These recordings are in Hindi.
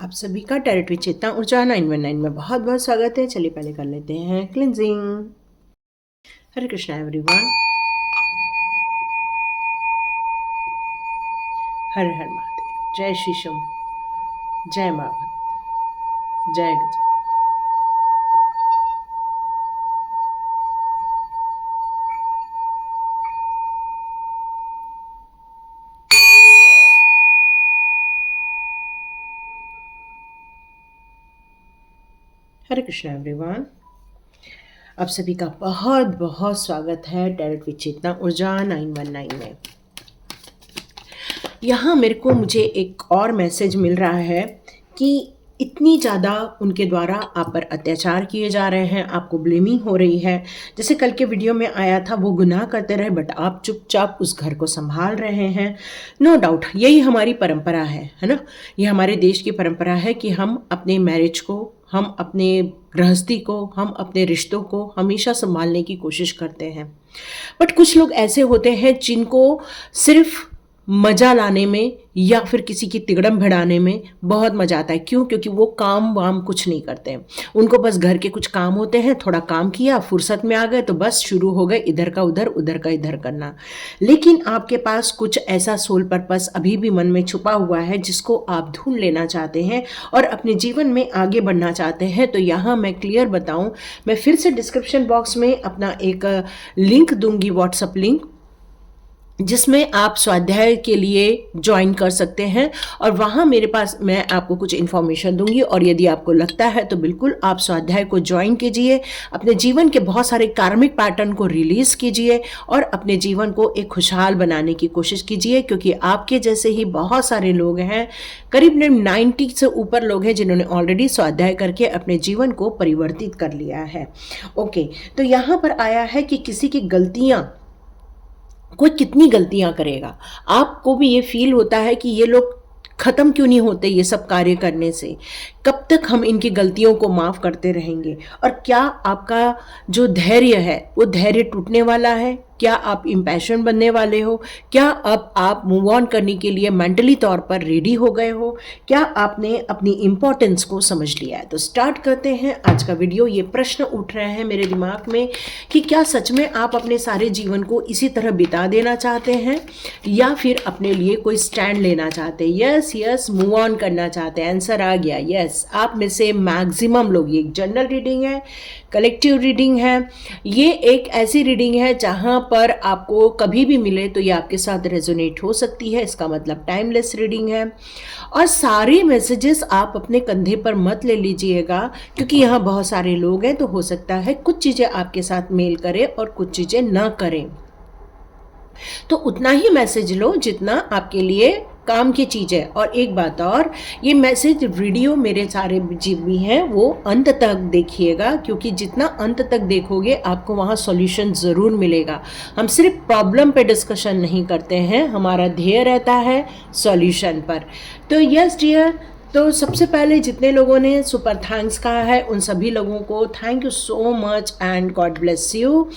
आप सभी का टैरेट विद चेतना ऊर्जा 919 में बहुत बहुत स्वागत है। चलिए पहले कर लेते हैं क्लिनजिंग। हरे कृष्णा एवरीवन। हर हर महादेव। जय शीशम, जय माँ भगवती, जय गजा। हरे कृष्णा एवरीवन। आप सभी का बहुत बहुत स्वागत है टैरेट विद चेतना ऊर्जा 919 में। यहाँ मुझे एक और मैसेज मिल रहा है कि इतनी ज़्यादा उनके द्वारा आप पर अत्याचार किए जा रहे हैं, आपको ब्लेमिंग हो रही है। जैसे कल के वीडियो में आया था, वो गुनाह करते रहे बट आप चुपचाप उस घर को संभाल रहे हैं। नो डाउट यही हमारी परंपरा है ना। ये हमारे देश की परंपरा है कि हम अपने मैरिज को, हम अपने गृहस्थी को, हम अपने रिश्तों को हमेशा संभालने की कोशिश करते हैं। बट कुछ लोग ऐसे होते हैं जिनको सिर्फ मज़ा लाने में या फिर किसी की तिगड़म भिड़ाने में बहुत मज़ा आता है। क्यों? क्योंकि वो काम वाम कुछ नहीं करते हैं। उनको बस घर के कुछ काम होते हैं, थोड़ा काम किया, फुर्सत में आ गए तो बस शुरू हो गए इधर का उधर, उधर का इधर करना। लेकिन आपके पास कुछ ऐसा सोल पर्पस अभी भी मन में छुपा हुआ है जिसको आप ढूंढ लेना चाहते हैं और अपने जीवन में आगे बढ़ना चाहते हैं। तो यहाँ मैं क्लियर बताऊँ, मैं फिर से डिस्क्रिप्शन बॉक्स में अपना एक लिंक दूंगी, व्हाट्सअप लिंक, जिसमें आप स्वाध्याय के लिए ज्वाइन कर सकते हैं। और वहाँ मेरे पास मैं आपको कुछ इन्फॉर्मेशन दूंगी और यदि आपको लगता है तो बिल्कुल आप स्वाध्याय को ज्वाइन कीजिए। अपने जीवन के बहुत सारे कार्मिक पैटर्न को रिलीज़ कीजिए और अपने जीवन को एक खुशहाल बनाने की कोशिश कीजिए, क्योंकि आपके जैसे ही बहुत सारे लोग हैं, करीब 90 से ऊपर लोग हैं जिन्होंने ऑलरेडी स्वाध्याय करके अपने जीवन को परिवर्तित कर लिया है। ओके, तो यहाँ पर आया है कि किसी की गलतियाँ, कोई कितनी गलतियां करेगा। आपको भी ये फील होता है कि ये लोग ख़त्म क्यों नहीं होते ये सब कार्य करने से, कब तक हम इनकी गलतियों को माफ़ करते रहेंगे। और क्या आपका जो धैर्य है वो धैर्य टूटने वाला है? क्या आप इम्पैशन बनने वाले हो? क्या अब आप मूव ऑन करने के लिए मेंटली तौर पर रेडी हो गए हो? क्या आपने अपनी इम्पोर्टेंस को समझ लिया है? तो स्टार्ट करते हैं आज का वीडियो। ये प्रश्न उठ रहे हैं मेरे दिमाग में कि क्या सच में आप अपने सारे जीवन को इसी तरह बिता देना चाहते हैं या फिर अपने लिए कोई स्टैंड लेना चाहते हैं? यस, मूव ऑन करना चाहते हैं। आंसर आ गया यस। आप में से मैक्सिमम लोग, ये एक जनरल रीडिंग है, कलेक्टिव रीडिंग है। ये एक ऐसी रीडिंग है जहाँ पर आपको कभी भी मिले तो ये आपके साथ रेजोनेट हो सकती है। इसका मतलब टाइमलेस रीडिंग है। और सारे मैसेजेस आप अपने कंधे पर मत ले लीजिएगा, क्योंकि यहाँ बहुत सारे लोग हैं, तो हो सकता है कुछ चीज़ें आपके साथ मेल करें और कुछ चीज़ें ना करें। तो उतना ही मैसेज लो जितना आपके लिए काम की चीज़ है। और एक बात और, ये मैसेज वीडियो मेरे सारे भी हैं वो अंत तक देखिएगा, क्योंकि जितना अंत तक देखोगे आपको वहाँ सॉल्यूशन ज़रूर मिलेगा। हम सिर्फ प्रॉब्लम पे डिस्कशन नहीं करते हैं, हमारा ध्येय रहता है सॉल्यूशन पर। तो यस डियर, तो सबसे पहले जितने लोगों ने सुपर थैंक्स कहा है उन सभी लोगों को thank you so much and God bless you.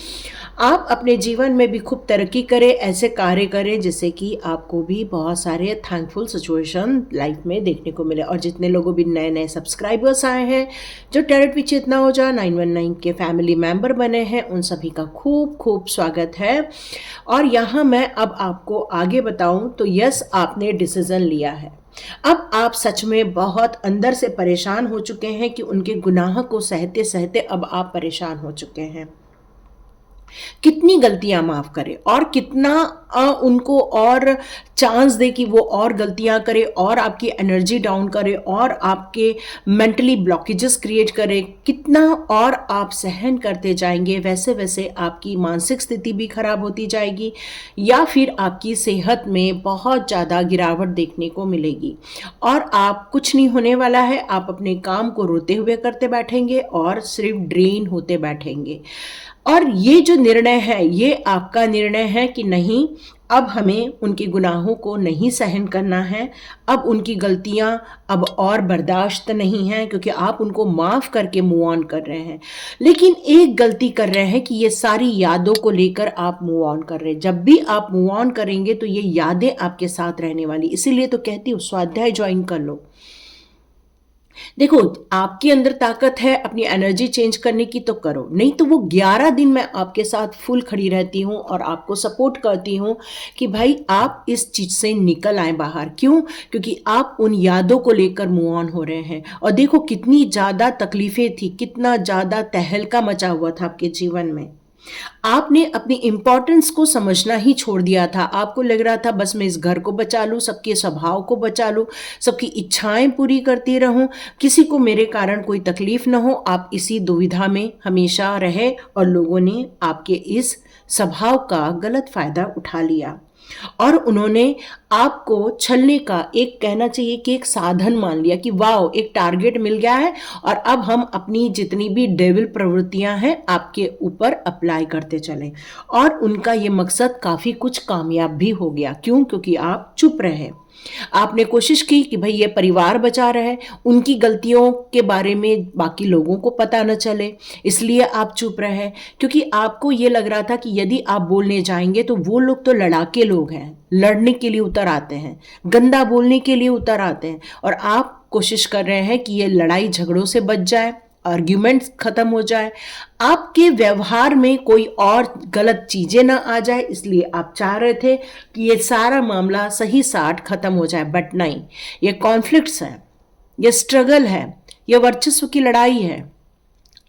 आप अपने जीवन में भी खूब तरक्की करें, ऐसे कार्य करें जिससे कि आपको भी बहुत सारे थैंकफुल सिचुएशन लाइफ में देखने को मिले। और जितने लोगों भी नए नए सब्सक्राइबर्स आए हैं, जो टैरेट विद चेतना ऊर्जा 919 के फैमिली मेंबर बने हैं, उन सभी का खूब खूब स्वागत है। और यहाँ मैं अब आपको आगे बताऊँ तो यस, आपने डिसीज़न लिया है। अब आप सच में बहुत अंदर से परेशान हो चुके हैं कि उनके गुनाह को सहते सहते अब आप परेशान हो चुके हैं। कितनी गलतियां माफ करे और कितना उनको और चांस दे कि वो और गलतियां करे और आपकी एनर्जी डाउन करे और आपके मेंटली ब्लॉकेजेस क्रिएट करे। कितना और आप सहन करते जाएंगे, वैसे वैसे आपकी मानसिक स्थिति भी खराब होती जाएगी या फिर आपकी सेहत में बहुत ज़्यादा गिरावट देखने को मिलेगी। और आप कुछ नहीं होने वाला है, आप अपने काम को रोते हुए करते बैठेंगे और सिर्फ ड्रेन होते बैठेंगे। और ये जो निर्णय है ये आपका निर्णय है कि नहीं, अब हमें उनके गुनाहों को नहीं सहन करना है, अब उनकी गलतियां अब और बर्दाश्त नहीं हैं, क्योंकि आप उनको माफ़ करके मूव ऑन कर रहे हैं। लेकिन एक गलती कर रहे हैं कि ये सारी यादों को लेकर आप मूव ऑन कर रहे हैं। जब भी आप मूव ऑन करेंगे तो ये यादें आपके साथ रहने वाली, इसीलिए तो कहती हूँ स्वाध्याय ज्वाइन कर लो। देखो, आपके अंदर ताकत है अपनी एनर्जी चेंज करने की तो करो, नहीं तो वो 11 दिन मैं आपके साथ फुल खड़ी रहती हूँ और आपको सपोर्ट करती हूँ कि भाई आप इस चीज़ से निकल आए बाहर। क्यों? क्योंकि आप उन यादों को लेकर मूव ऑन हो रहे हैं। और देखो कितनी ज़्यादा तकलीफ़ें थी, कितना ज़्यादा तहलका मचा हुआ था आपके जीवन में। आपने अपनी इम्पोर्टेंस को समझना ही छोड़ दिया था। आपको लग रहा था बस मैं इस घर को बचा लूँ, सबके स्वभाव को बचा लूँ, सबकी इच्छाएं पूरी करती रहूँ, किसी को मेरे कारण कोई तकलीफ ना हो। आप इसी दुविधा में हमेशा रहे और लोगों ने आपके इस स्वभाव का गलत फ़ायदा उठा लिया और उन्होंने आपको छलने का एक, कहना चाहिए कि एक साधन मान लिया कि वाओ, एक टारगेट मिल गया है और अब हम अपनी जितनी भी डेविल प्रवृत्तियां हैं आपके ऊपर अप्लाई करते चलें। और उनका ये मकसद काफ़ी कुछ कामयाब भी हो गया। क्यों? क्योंकि आप चुप रहे। आपने कोशिश की कि भाई ये परिवार बचा रहे, उनकी गलतियों के बारे में बाकी लोगों को पता न चले, इसलिए आप चुप रहे। क्योंकि आपको ये लग रहा था कि यदि आप बोलने जाएंगे तो वो लोग तो लड़ाके लोग हैं, लड़ने के लिए उतर आते हैं, गंदा बोलने के लिए उतर आते हैं, और आप कोशिश कर रहे हैं कि ये लड़ाई झगड़ों से बच जाए, आर्ग्यूमेंट्स खत्म हो जाए, आपके व्यवहार में कोई और गलत चीजें ना आ जाए, इसलिए आप चाह रहे थे कि ये सारा मामला सही साठ खत्म हो जाए। बट नहीं, ये कॉन्फ्लिक्ट्स है, ये स्ट्रगल है, ये वर्चस्व की लड़ाई है,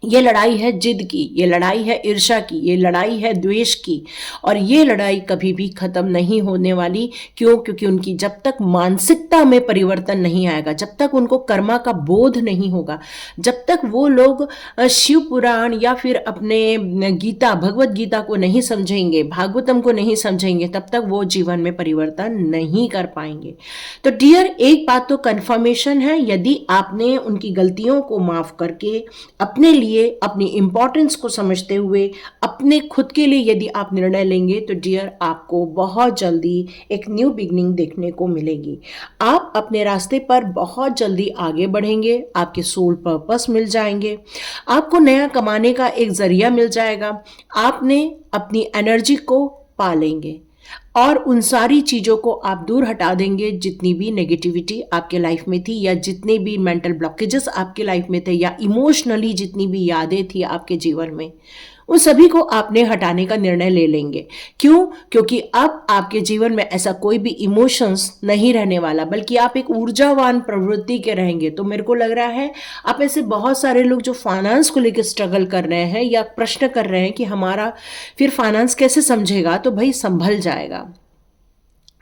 ये लड़ाई है जिद की, ये लड़ाई है ईर्ष्या की, ये लड़ाई है द्वेष की, और ये लड़ाई कभी भी खत्म नहीं होने वाली। क्यों? क्योंकि उनकी जब तक मानसिकता में परिवर्तन नहीं आएगा, जब तक उनको कर्मा का बोध नहीं होगा, जब तक वो लोग शिव पुराण या फिर अपने गीता, भगवत गीता को नहीं समझेंगे, भागवतम को नहीं समझेंगे, तब तक वो जीवन में परिवर्तन नहीं कर पाएंगे। तो डियर, एक बात तो कंफर्मेशन है, यदि आपने उनकी गलतियों को माफ करके अपने लिए, अपनी इंपॉर्टेंस को समझते हुए अपने खुद के लिए यदि आप निर्णय लेंगे, तो डियर आपको बहुत जल्दी एक न्यू बिगनिंग देखने को मिलेगी। आप अपने रास्ते पर बहुत जल्दी आगे बढ़ेंगे, आपके सोल पर्पस मिल जाएंगे, आपको नया कमाने का एक जरिया मिल जाएगा, आपने अपनी एनर्जी को पा लेंगे और उन सारी चीज़ों को आप दूर हटा देंगे, जितनी भी नेगेटिविटी आपके लाइफ में थी, या जितने भी मेंटल ब्लॉकेजेस आपके लाइफ में थे, या इमोशनली जितनी भी यादें थी आपके जीवन में, उन सभी को आपने हटाने का निर्णय ले लेंगे। क्यों? क्योंकि अब आपके जीवन में ऐसा कोई भी इमोशंस नहीं रहने वाला, बल्कि आप एक ऊर्जावान प्रवृत्ति के रहेंगे। तो मेरे को लग रहा है आप ऐसे बहुत सारे लोग जो फाइनेंस को लेकर स्ट्रगल कर रहे हैं या प्रश्न कर रहे हैं कि हमारा फिर फाइनेंस कैसे समझेगा, तो भाई संभल जाएगा।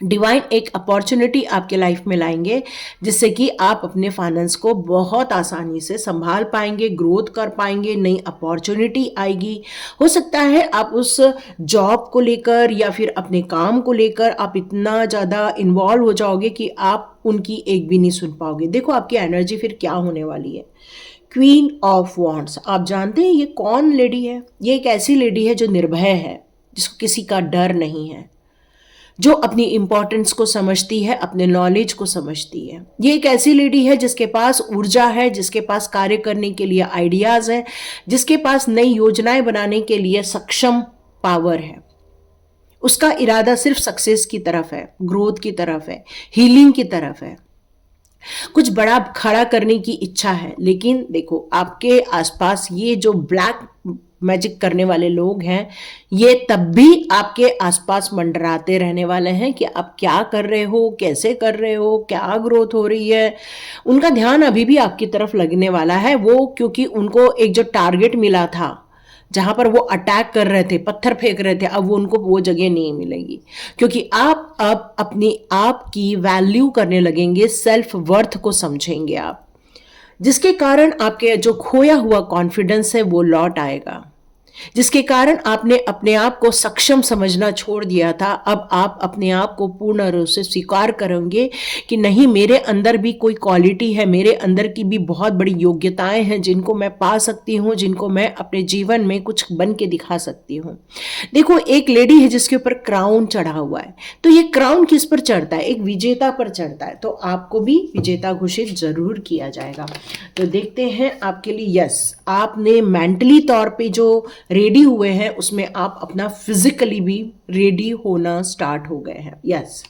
डिवाइन एक अपॉर्चुनिटी आपके लाइफ में लाएंगे, जिससे कि आप अपने फाइनेंस को बहुत आसानी से संभाल पाएंगे, ग्रोथ कर पाएंगे, नई अपॉर्चुनिटी आएगी। हो सकता है आप उस जॉब को लेकर या फिर अपने काम को लेकर आप इतना ज़्यादा इन्वॉल्व हो जाओगे कि आप उनकी एक भी नहीं सुन पाओगे। देखो आपकी एनर्जी फिर क्या होने वाली है। क्वीन ऑफ वॉन्ड्स, आप जानते हैं ये कौन लेडी है? ये एक ऐसी लेडी है जो निर्भय है, जिसको किसी का डर नहीं है, जो अपनी इंपॉर्टेंस को समझती है, अपने नॉलेज को समझती है। ये एक ऐसी लेडी है जिसके पास ऊर्जा है, जिसके पास कार्य करने के लिए आइडियाज हैं, जिसके पास नई योजनाएं बनाने के लिए सक्षम पावर है। उसका इरादा सिर्फ सक्सेस की तरफ है, ग्रोथ की तरफ है, हीलिंग की तरफ है, कुछ बड़ा खड़ा करने की इच्छा है। लेकिन देखो आपके आसपास ये जो ब्लैक मैजिक करने वाले लोग हैं, ये तब भी आपके आसपास मंडराते रहने वाले हैं कि आप क्या कर रहे हो, कैसे कर रहे हो, क्या ग्रोथ हो रही है। उनका ध्यान अभी भी आपकी तरफ लगने वाला है, वो क्योंकि उनको एक जो टारगेट मिला था, जहां पर वो अटैक कर रहे थे, पत्थर फेंक रहे थे, अब वो उनको वो जगह नहीं मिलेगी, क्योंकि आप अब अपनी आप की वैल्यू करने लगेंगे, सेल्फ वर्थ को समझेंगे आप, जिसके कारण आपके जो खोया हुआ कॉन्फिडेंस है वो लौट आएगा, जिसके कारण आपने अपने आप को सक्षम समझना छोड़ दिया था। अब आप अपने आप को पूर्ण रूप से स्वीकार करेंगे कि नहीं, मेरे अंदर भी कोई क्वालिटी है, मेरे अंदर की भी बहुत बड़ी योग्यताएं हैं जिनको मैं पा सकती हूँ, जिनको मैं अपने जीवन में कुछ बन के दिखा सकती हूँ। देखो एक लेडी है जिसके ऊपर क्राउन चढ़ा हुआ है, तो ये क्राउन किस पर चढ़ता है? एक विजेता पर चढ़ता है, तो आपको भी विजेता घोषित जरूर किया जाएगा। तो देखते हैं आपके लिए। यस, आपने मेंटली तौर पे जो रेडी हुए हैं, उसमें आप अपना फिजिकली भी रेडी होना स्टार्ट हो गए हैं। यस,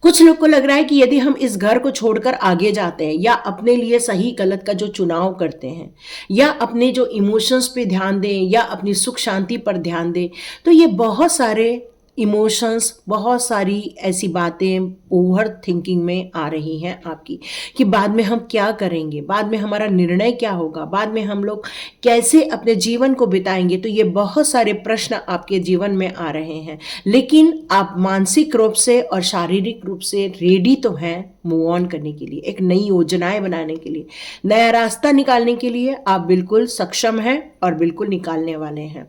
कुछ लोग को लग रहा है कि यदि हम इस घर को छोड़कर आगे जाते हैं या अपने लिए सही गलत का जो चुनाव करते हैं या अपने जो इमोशंस पे ध्यान दें या अपनी सुख शांति पर ध्यान दें, तो ये बहुत सारे इमोशंस, बहुत सारी ऐसी बातें ओवर थिंकिंग में आ रही हैं आपकी कि बाद में हम क्या करेंगे, बाद में हमारा निर्णय क्या होगा, बाद में हम लोग कैसे अपने जीवन को बिताएंगे। तो ये बहुत सारे प्रश्न आपके जीवन में आ रहे हैं, लेकिन आप मानसिक रूप से और शारीरिक रूप से रेडी तो हैं मूव ऑन करने के लिए, एक नई योजनाएं बनाने के लिए, नया रास्ता निकालने के लिए आप बिल्कुल सक्षम हैं और बिल्कुल निकालने वाले हैं।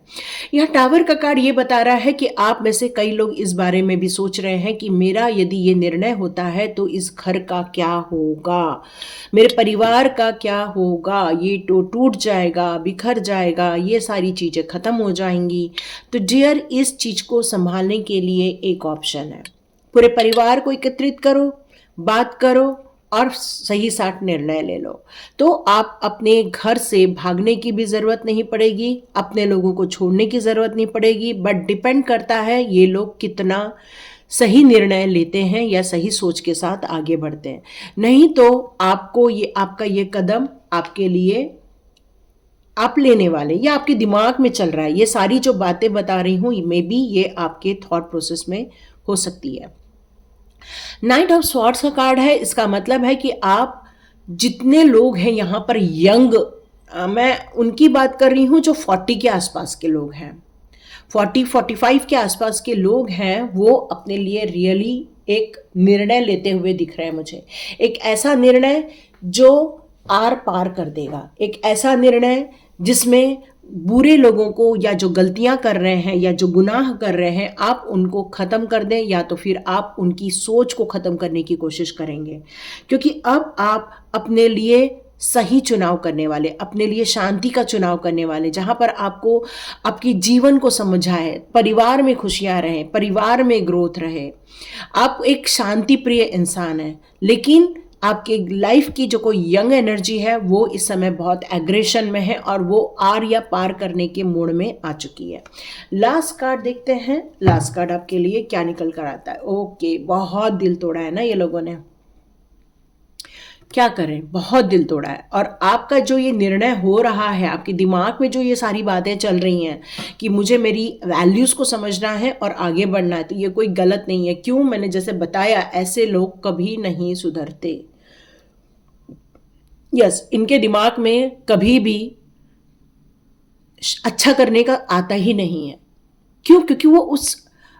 यह टावर का कार्ड ये बता रहा है कि आप में से कई लोग इस बारे में भी सोच रहे हैं कि मेरा यदि ये निर्णय होता है तो इस घर का क्या होगा, मेरे परिवार का क्या होगा, ये तो टूट जाएगा, बिखर जाएगा, ये सारी चीज़ें ख़त्म हो जाएंगी। तो डियर, इस चीज़ को संभालने के लिए एक ऑप्शन है, पूरे परिवार को एकत्रित करो, बात करो और सही साठ निर्णय ले लो। तो आप अपने घर से भागने की भी ज़रूरत नहीं पड़ेगी, अपने लोगों को छोड़ने की ज़रूरत नहीं पड़ेगी, बट डिपेंड करता है ये लोग कितना सही निर्णय लेते हैं या सही सोच के साथ आगे बढ़ते हैं। नहीं तो आपको ये, आपका ये कदम आपके लिए आप लेने वाले या आपके दिमाग में चल रहा है, ये सारी जो बातें बता रही हूँ मे बी ये आपके थॉट प्रोसेस में हो सकती है। नाइट ऑफ स्वॉर्ड्स का कार्ड है, इसका मतलब है कि आप जितने लोग हैं यहाँ पर यंग, मैं उनकी बात कर रही हूँ जो 40 के आसपास के लोग हैं, 40-45 के आसपास के लोग हैं, वो अपने लिए रियली एक निर्णय लेते हुए दिख रहे हैं मुझे। एक ऐसा निर्णय जो आर पार कर देगा, एक ऐसा निर्णय जिसमें बुरे लोगों को या जो गलतियां कर रहे हैं या जो गुनाह कर रहे हैं आप उनको ख़त्म कर दें, या तो फिर आप उनकी सोच को ख़त्म करने की कोशिश करेंगे, क्योंकि अब आप अपने लिए सही चुनाव करने वाले, अपने लिए शांति का चुनाव करने वाले, जहाँ पर आपको आपके जीवन को समझाए, परिवार में खुशियाँ रहें, परिवार में ग्रोथ रहे। आप एक शांति प्रिय इंसान हैं, लेकिन आपके लाइफ की जो कोई यंग एनर्जी है वो इस समय बहुत एग्रेशन में है और वो आर या पार करने के मोड में आ चुकी है। लास्ट कार्ड देखते हैं, लास्ट कार्ड आपके लिए क्या निकल कर आता है। ओके, बहुत दिल तोड़ा है ना ये लोगों ने, क्या करें, बहुत दिल तोड़ा है। और आपका जो ये निर्णय हो रहा है, आपके दिमाग में जो ये सारी बातें चल रही हैं कि मुझे मेरी वैल्यूज़ को समझना है और आगे बढ़ना है, तो ये कोई गलत नहीं है। क्यों, मैंने जैसे बताया, ऐसे लोग कभी नहीं सुधरते। यस, इनके दिमाग में कभी भी अच्छा करने का आता ही नहीं है। क्यों? क्योंकि वो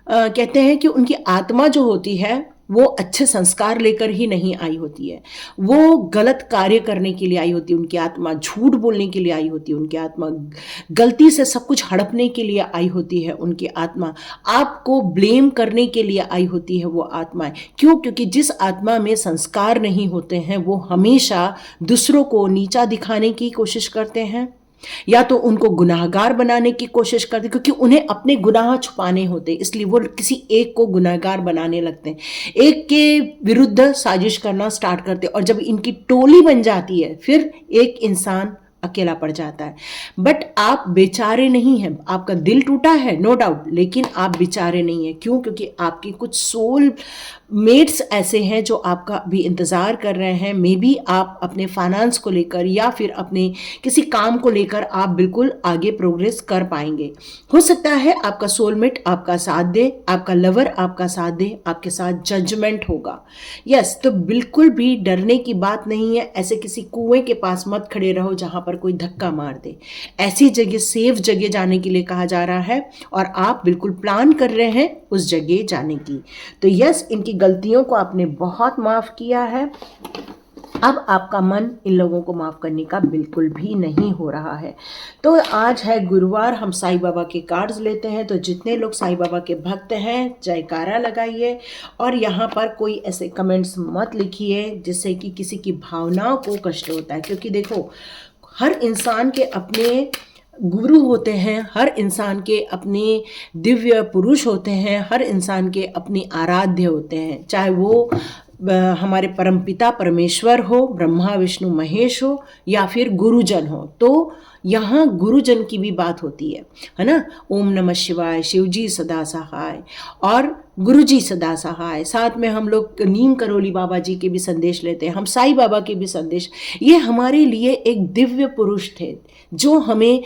कहते हैं कि उनकी आत्मा जो होती है वो अच्छे संस्कार लेकर ही नहीं आई होती है, वो गलत कार्य करने के लिए आई होती है, उनकी आत्मा झूठ बोलने के लिए आई होती है, उनकी आत्मा गलती से सब कुछ हड़पने के लिए आई होती है, उनकी आत्मा आपको ब्लेम करने के लिए आई होती है वो आत्माएं। क्यों? क्योंकि जिस आत्मा में संस्कार नहीं होते हैं वो हमेशा दूसरों को नीचा दिखाने की कोशिश करते हैं या तो उनको गुनाहगार बनाने की कोशिश करते, क्योंकि उन्हें अपने गुनाह छुपाने होते, इसलिए वो किसी एक को गुनाहगार बनाने लगते हैं, एक के विरुद्ध साजिश करना स्टार्ट करते हैं, और जब इनकी टोली बन जाती है फिर एक इंसान अकेला पड़ जाता है। बट आप बेचारे नहीं हैं, आपका दिल टूटा है नो डाउट, लेकिन आप बेचारे नहीं हैं। क्यों? क्योंकि आपकी कुछ सोल मेट्स ऐसे हैं जो आपका भी इंतज़ार कर रहे हैं। मे बी आप अपने फाइनेंस को लेकर या फिर अपने किसी काम को लेकर आप बिल्कुल आगे प्रोग्रेस कर पाएंगे। हो सकता है आपका सोलमेट आपका साथ दे, आपका लवर आपका साथ दे, आपके साथ जजमेंट होगा। यस, तो बिल्कुल भी डरने की बात नहीं है। ऐसे किसी कुएं के पास मत खड़े रहो जहाँ पर कोई धक्का मार दे। ऐसी जगह, सेफ जगह जाने के लिए कहा जा रहा है और आप बिल्कुल प्लान कर रहे हैं उस जगह जाने की। तो यस, इनकी गलतियों को आपने बहुत माफ़ किया है। अब आपका मन इन लोगों को माफ़ करने का बिल्कुल भी नहीं हो रहा है। तो आज है गुरुवार, हम साईं बाबा के कार्ड्स लेते हैं। तो जितने लोग साईं बाबा के भक्त हैं जयकारा लगाइए और यहाँ पर कोई ऐसे कमेंट्स मत लिखिए जिससे कि किसी की भावनाओं को कष्ट होता है, क्योंकि देखो हर इंसान के अपने गुरु होते हैं, हर इंसान के अपने दिव्य पुरुष होते हैं, हर इंसान के अपने आराध्य होते हैं, चाहे वो हमारे परमपिता परमेश्वर हो, ब्रह्मा विष्णु महेश हो या फिर गुरुजन हो। तो यहाँ गुरुजन की भी बात होती है ना। ओम नमः शिवाय, शिव जी सदा सहाय और गुरु जी सदा सहाय। साथ में हम लोग नीम करोली बाबा जी के भी संदेश लेते हैं, हम साईं बाबा के भी संदेश। ये हमारे लिए एक दिव्य पुरुष थे जो हमें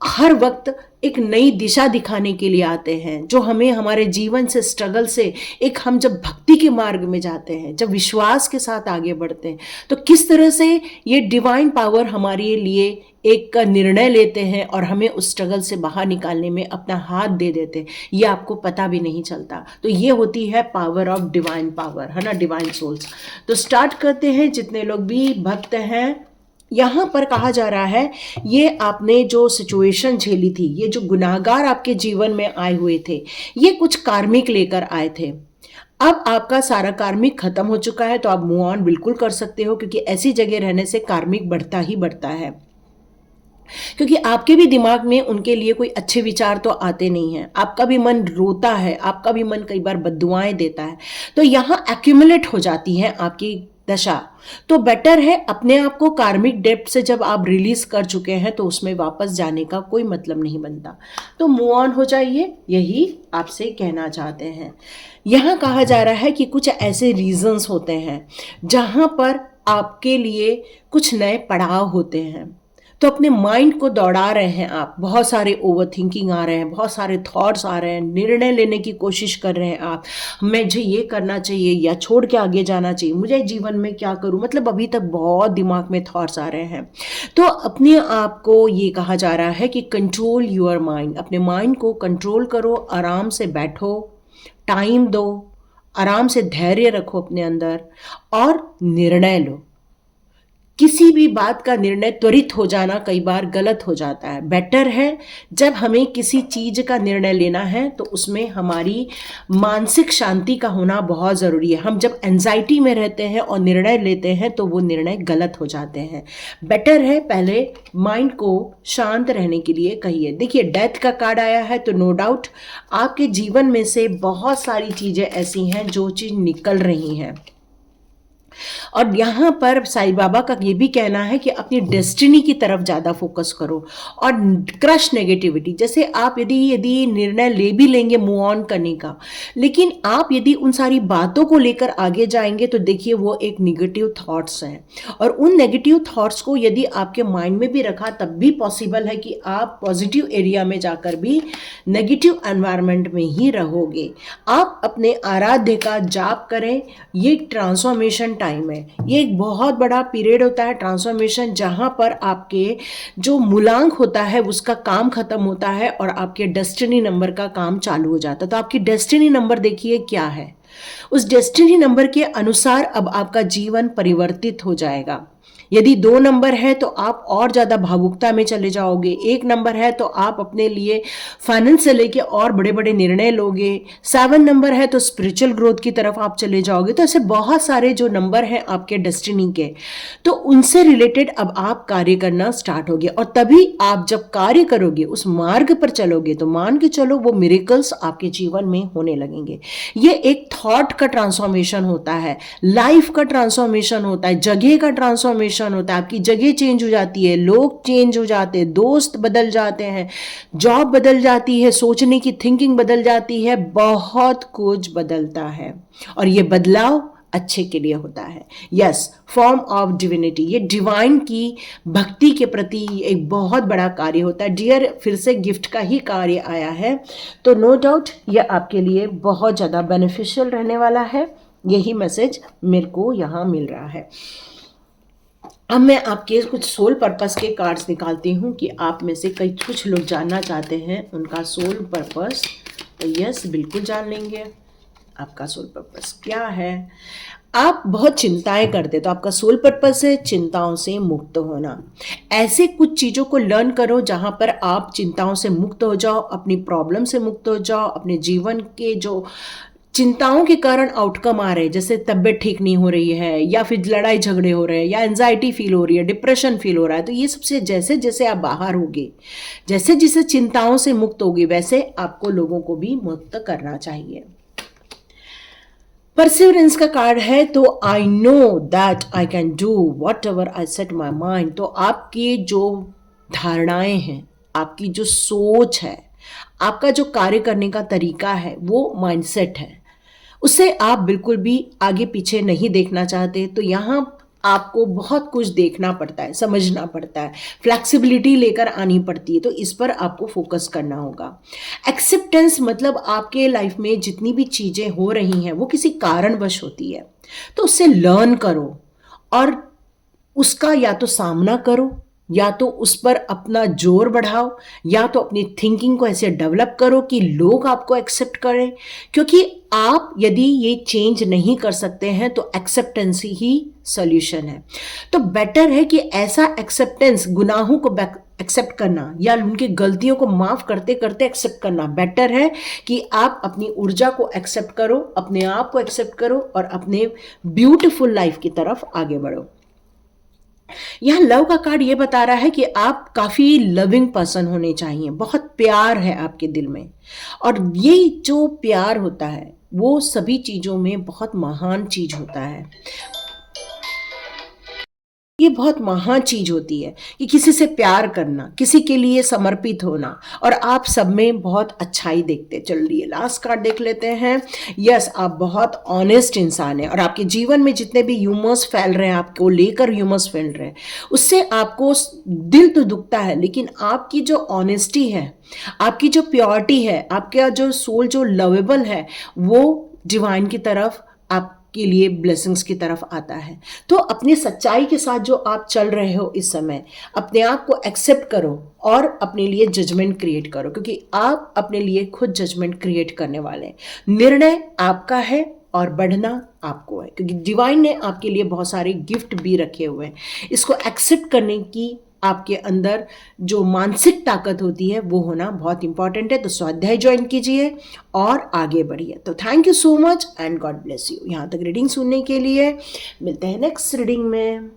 हर वक्त एक नई दिशा दिखाने के लिए आते हैं, जो हमें हमारे जीवन से स्ट्रगल से एक, हम जब भक्ति के मार्ग में जाते हैं, जब विश्वास के साथ आगे बढ़ते हैं, तो किस तरह से ये डिवाइन पावर हमारे लिए एक निर्णय लेते हैं और हमें उस स्ट्रगल से बाहर निकालने में अपना हाथ दे देते हैं, ये आपको पता भी नहीं चलता। तो ये होती है पावर ऑफ डिवाइन पावर, है ना, डिवाइन सोल्स। तो स्टार्ट करते हैं। जितने लोग भी भक्त हैं, यहाँ पर कहा जा रहा है, ये आपने जो सिचुएशन झेली थी, ये जो गुनाहगार आपके जीवन में आए हुए थे, ये कुछ कार्मिक लेकर आए थे। अब आपका सारा कार्मिक खत्म हो चुका है, तो आप मूव ऑन बिल्कुल कर सकते हो, क्योंकि ऐसी जगह रहने से कार्मिक बढ़ता ही बढ़ता है। क्योंकि आपके भी दिमाग में उनके लिए कोई अच्छे विचार तो आते नहीं हैं, आपका भी मन रोता है, आपका भी मन कई बार बद्दुआएं देता है, तो यहाँ एक्यूमुलेट हो जाती है आपकी दशा। तो बेटर है अपने आप को कार्मिक डेप्ट से जब आप रिलीज कर चुके हैं, तो उसमें वापस जाने का कोई मतलब नहीं बनता। तो मूव ऑन हो जाइए, यही आपसे कहना चाहते हैं। यहाँ कहा जा रहा है कि कुछ ऐसे रीजंस होते हैं जहाँ पर आपके लिए कुछ नए पड़ाव होते हैं, तो अपने माइंड को दौड़ा रहे हैं आप, बहुत सारे ओवर थिंकिंग आ रहे हैं, बहुत सारे थॉट्स आ रहे हैं, निर्णय लेने की कोशिश कर रहे हैं आप, मुझे ये करना चाहिए या छोड़ के आगे जाना चाहिए, मुझे जीवन में क्या करूं, मतलब अभी तक बहुत दिमाग में थॉट्स आ रहे हैं। तो अपने आप को ये कहा जा रहा है कि कंट्रोल योर माइंड, अपने माइंड को कंट्रोल करो, आराम से बैठो, टाइम दो, आराम से धैर्य रखो अपने अंदर और निर्णय लो। किसी भी बात का निर्णय त्वरित हो जाना कई बार गलत हो जाता है। बेटर है जब हमें किसी चीज का निर्णय लेना है, तो उसमें हमारी मानसिक शांति का होना बहुत ज़रूरी है। हम जब एंजाइटी में रहते हैं और निर्णय लेते हैं, तो वो निर्णय गलत हो जाते हैं। बेटर है पहले माइंड को शांत रहने के लिए कहिए। देखिए, डेथ का कार्ड आया है, तो नो डाउट आपके जीवन में से बहुत सारी चीज़ें ऐसी हैं जो चीज़ निकल रही हैं। और यहाँ पर साईं बाबा का ये भी कहना है कि अपनी डेस्टिनी की तरफ ज़्यादा फोकस करो और क्रश नेगेटिविटी। जैसे आप यदि निर्णय ले भी लेंगे मूव ऑन करने का, लेकिन आप यदि उन सारी बातों को लेकर आगे जाएंगे, तो देखिए वो एक नेगेटिव थॉट्स हैं, और उन नेगेटिव थॉट्स को यदि आपके माइंड में भी रखा, तब भी पॉसिबल है कि आप पॉजिटिव एरिया में जाकर भी नेगेटिव एनवायरनमेंट में ही रहोगे। आप अपने आराध्य का जाप करें, ये ट्रांसफॉर्मेशन टाइम है, ये एक बहुत बड़ा पीरियड होता है ट्रांसफॉर्मेशन, जहां पर आपके जो मूलांक होता है उसका काम खत्म होता है और आपके डेस्टिनी नंबर का काम चालू हो जाता है। तो आपकी डेस्टिनी नंबर देखिए क्या है, उस डेस्टिनी नंबर के अनुसार अब आपका जीवन परिवर्तित हो जाएगा। यदि 2 नंबर है तो आप और ज़्यादा भावुकता में चले जाओगे, 1 नंबर है तो आप अपने लिए फाइनेंस से लेके और बड़े बड़े निर्णय लोगे, 7 नंबर है तो स्पिरिचुअल ग्रोथ की तरफ आप चले जाओगे। तो ऐसे बहुत सारे जो नंबर हैं आपके डेस्टिनी के, तो उनसे रिलेटेड अब आप कार्य करना स्टार्ट होगे, और तभी आप जब कार्य करोगे, उस मार्ग पर चलोगे, तो मान के चलो वो मिरेकल्स आपके जीवन में होने लगेंगे। ये एक थॉट का ट्रांसफॉर्मेशन होता है, लाइफ का ट्रांसफॉर्मेशन होता है, जगह का ट्रांसफॉर्मेशन होता है, आपकी जगह चेंज हो जाती है, लोग चेंज हो जाते हैं, दोस्त बदल जाते हैं, जॉब बदल जाती है, सोचने की थिंकिंग बदल जाती है, बहुत कुछ बदलता है, और ये बदलाव अच्छे के लिए होता है। यस, फॉर्म ऑफ डिविनिटी, ये डिवाइन की भक्ति के प्रति एक बहुत बड़ा कार्य होता है। डियर, फिर से गिफ्ट का ही कार्य आया है, तो नो डाउट ये आपके लिए बहुत ज़्यादा बेनिफिशियल रहने वाला है। यही मैसेज मेरे को यहाँ मिल रहा है। अब मैं आपके कुछ सोल पर्पस के कार्ड्स निकालती हूँ कि आप में से कुछ लोग जानना चाहते हैं उनका सोल पर्पस। तो यस, बिल्कुल जान लेंगे आपका सोल पर्पस क्या है। आप बहुत चिंताएं करते, तो आपका सोल पर्पस है चिंताओं से मुक्त होना। ऐसे कुछ चीज़ों को लर्न करो जहाँ पर आप चिंताओं से मुक्त हो जाओ, अपनी प्रॉब्लम से मुक्त हो जाओ, अपने जीवन के जो चिंताओं के कारण आउटकम आ रहे हैं, जैसे तबीयत ठीक नहीं हो रही है, या फिर लड़ाई झगड़े हो रहे हैं, या एंजाइटी फील हो रही है, डिप्रेशन फील हो रहा है, तो ये सबसे जैसे जैसे आप बाहर होगे, जैसे जैसे चिंताओं से मुक्त होगे, वैसे आपको लोगों को भी मुक्त करना चाहिए। परसिवरेंस का कार्ड है, तो I know that I can do what ever I set my mind. तो आपके जो धारणाएं हैं, आपकी जो सोच है, आपका जो कार्य करने का तरीका है, वो माइंडसेट है, उससे आप बिल्कुल भी आगे पीछे नहीं देखना चाहते। तो यहाँ आपको बहुत कुछ देखना पड़ता है, समझना पड़ता है, फ्लेक्सिबिलिटी लेकर आनी पड़ती है, तो इस पर आपको फोकस करना होगा। एक्सेप्टेंस मतलब आपके लाइफ में जितनी भी चीज़ें हो रही हैं वो किसी कारणवश होती है, तो उससे लर्न करो और उसका या तो सामना करो, या तो उस पर अपना जोर बढ़ाओ, या तो अपनी थिंकिंग को ऐसे डेवलप करो कि लोग आपको एक्सेप्ट करें। क्योंकि आप यदि ये चेंज नहीं कर सकते हैं तो एक्सेप्टेंस ही सॉल्यूशन है। तो बेटर है कि ऐसा एक्सेप्टेंस, गुनाहों को एक्सेप्ट करना या उनकी गलतियों को माफ करते करते एक्सेप्ट करना, बेटर है कि आप अपनी ऊर्जा को एक्सेप्ट करो, अपने आप को एक्सेप्ट करो और अपने ब्यूटीफुल लाइफ की तरफ आगे बढ़ो। यहाँ लव का कार्ड ये बता रहा है कि आप काफ़ी लविंग पर्सन होने चाहिए, बहुत प्यार है आपके दिल में, और ये जो प्यार होता है वो सभी चीज़ों में बहुत महान चीज़ होता है। ये बहुत महान चीज होती है कि किसी से प्यार करना, किसी के लिए समर्पित होना, और आप सब में बहुत अच्छाई देखते। चलिए लास्ट कार्ड देख लेते हैं। यस, आप बहुत ऑनेस्ट इंसान हैं और आपके जीवन में जितने भी ह्यूमर्स फैल रहे हैं, आपको लेकर ह्यूमर्स फैल रहे हैं, उससे आपको दिल तो दुखता है, लेकिन आपकी जो ऑनेस्टी है, आपकी जो प्योरिटी है, आपका जो सोल जो लवेबल है, वो डिवाइन की तरफ आप के लिए ब्लेसिंग्स की तरफ आता है। तो अपनी सच्चाई के साथ जो आप चल रहे हो इस समय, अपने आप को एक्सेप्ट करो और अपने लिए जजमेंट क्रिएट करो, क्योंकि आप अपने लिए खुद जजमेंट क्रिएट करने वाले हैं। निर्णय आपका है और बढ़ना आपको है, क्योंकि डिवाइन ने आपके लिए बहुत सारे गिफ्ट भी रखे हुए हैं। इसको एक्सेप्ट करने की आपके अंदर जो मानसिक ताकत होती है वो होना बहुत इंपॉर्टेंट है। तो स्वाध्याय ज्वाइन कीजिए और आगे बढ़िए। तो thank you so much and God bless you. यहाँ तक रीडिंग सुनने के लिए। मिलते हैं नेक्स्ट रीडिंग में।